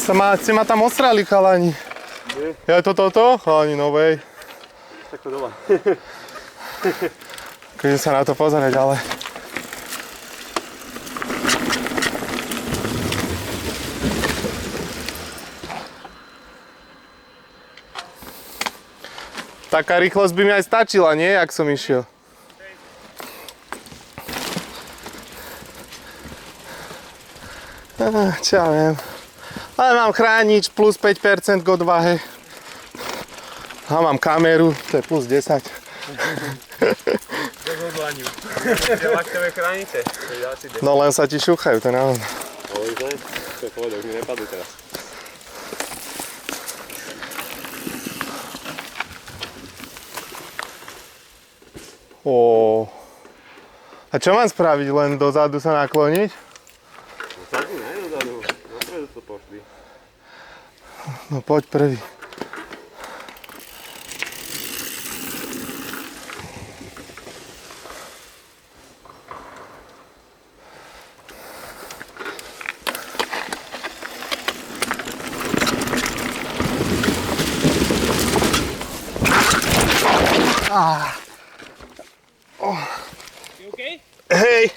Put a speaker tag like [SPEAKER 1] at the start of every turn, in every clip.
[SPEAKER 1] Ste ma tam osrali, chalani.
[SPEAKER 2] Nie?
[SPEAKER 1] Je to toto? Chalani, no way.
[SPEAKER 2] Tak to dole.
[SPEAKER 1] Keď sa na to pozrieť, ale... Taká rýchlosť by mi aj stačila, nie? Jak som išiel. Čo ja viem. Ale mám chránič plus 5% k odvahe. A mám kameru, to je plus 10.
[SPEAKER 2] Bez odváňu. Tie laktové chránice.
[SPEAKER 1] No len sa ti šúchajú, to je naozaj.
[SPEAKER 2] Ale už ne, to je povedal, už mi nepadli teraz.
[SPEAKER 1] A čo mám spraviť? Len dozadu sa nakloniť?
[SPEAKER 2] Dozadu ne, dozadu. Dopredu to pošli.
[SPEAKER 1] No poď prvý.
[SPEAKER 2] You okay?
[SPEAKER 1] Hej!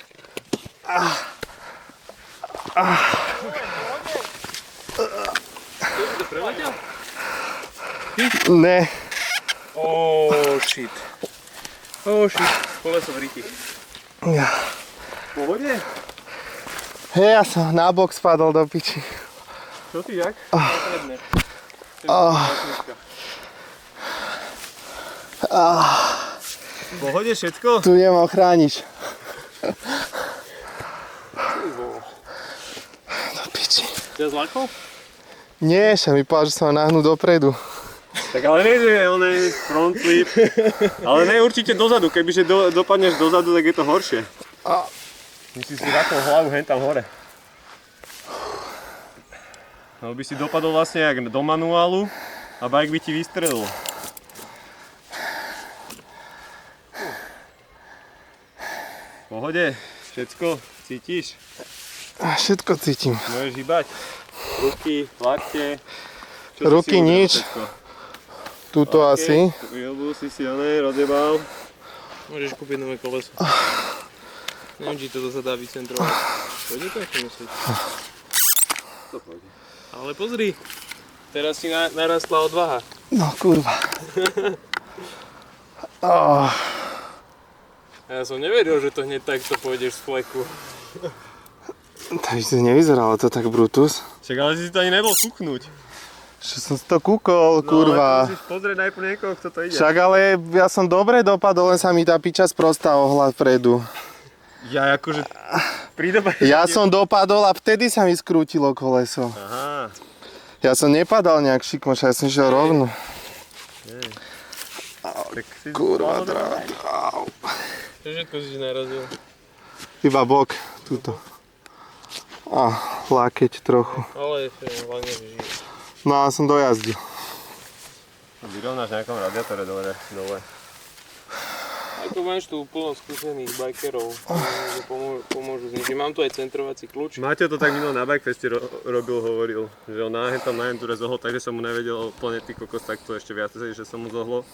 [SPEAKER 1] Ne.
[SPEAKER 2] Oh shit. Oh shit. Koleso v riti.
[SPEAKER 1] Ja.
[SPEAKER 2] V pohode?
[SPEAKER 1] Hej, ja som na bok spadol do piči.
[SPEAKER 2] Čo ty, jak? Potrebné. V pohode všetko?
[SPEAKER 1] Tu nemám chránič. Do piči.
[SPEAKER 2] Ťa zlakol?
[SPEAKER 1] Nie, sa mi povedal, že sa mám nahnúť dopredu.
[SPEAKER 2] Tak ale nie, že on je front flip. Ale ne určite dozadu, kebyže dopadneš dozadu, tak je to horšie. Myslíš si rakol hlavu hen tam hore. No by si dopadol vlastne jak do manuálu a bike by ti vystrelil. V pohode, všetko cítiš?
[SPEAKER 1] Všetko cítim.
[SPEAKER 2] Môžeš hýbať. Ruky, lakte.
[SPEAKER 1] Ruky nič. Tuto asi.
[SPEAKER 2] Wheelbu si rozjebal. Môžeš kúpiť nové koleso. Neviem, či toto sa dá vycentrovať. Pôjde to ako musieť? To pôjde. Ale pozri, teraz si narastla odvaha.
[SPEAKER 1] No kurva.
[SPEAKER 2] Ja som neveril, že to hneď takto pôjdeš z fleku.
[SPEAKER 1] Takže nevyzeralo to tak Brutus.
[SPEAKER 2] Však ale si to ani nebol kúknuť.
[SPEAKER 1] Že som si to kúkol, kurva.
[SPEAKER 2] No ale musíš pozrieť najprv niekoho, kto to ide.
[SPEAKER 1] Však ale ja som dobre dopadol, len sa mi tá piča sprostá ohľad vpredu.
[SPEAKER 2] Ja akože
[SPEAKER 1] Ja som dopadol a vtedy sa mi skrútilo koleso.
[SPEAKER 2] Aha.
[SPEAKER 1] Ja som nepadal nejak šikmoš, ja som šiel rovno. Kurva, drát.
[SPEAKER 2] Čo všetko si narazil?
[SPEAKER 1] Iba bok, tuto. Lákeť trochu.
[SPEAKER 2] Ale hlavne, že žije.
[SPEAKER 1] No a som dojazdil.
[SPEAKER 2] Vyrovnáš nejakom radiátore dole. Ako máš tu plno skúsených bikerov, že pomôžu s ničím. Mám tu aj centrovací kľúč. Maťo to tak minul na Bikefeste hovoril, že on tam na endure zohol, takže som mu nevedel plne ty kokos, tak to ešte viac, že som mu zohlo.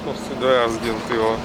[SPEAKER 1] Som si dojazdil, ty vole.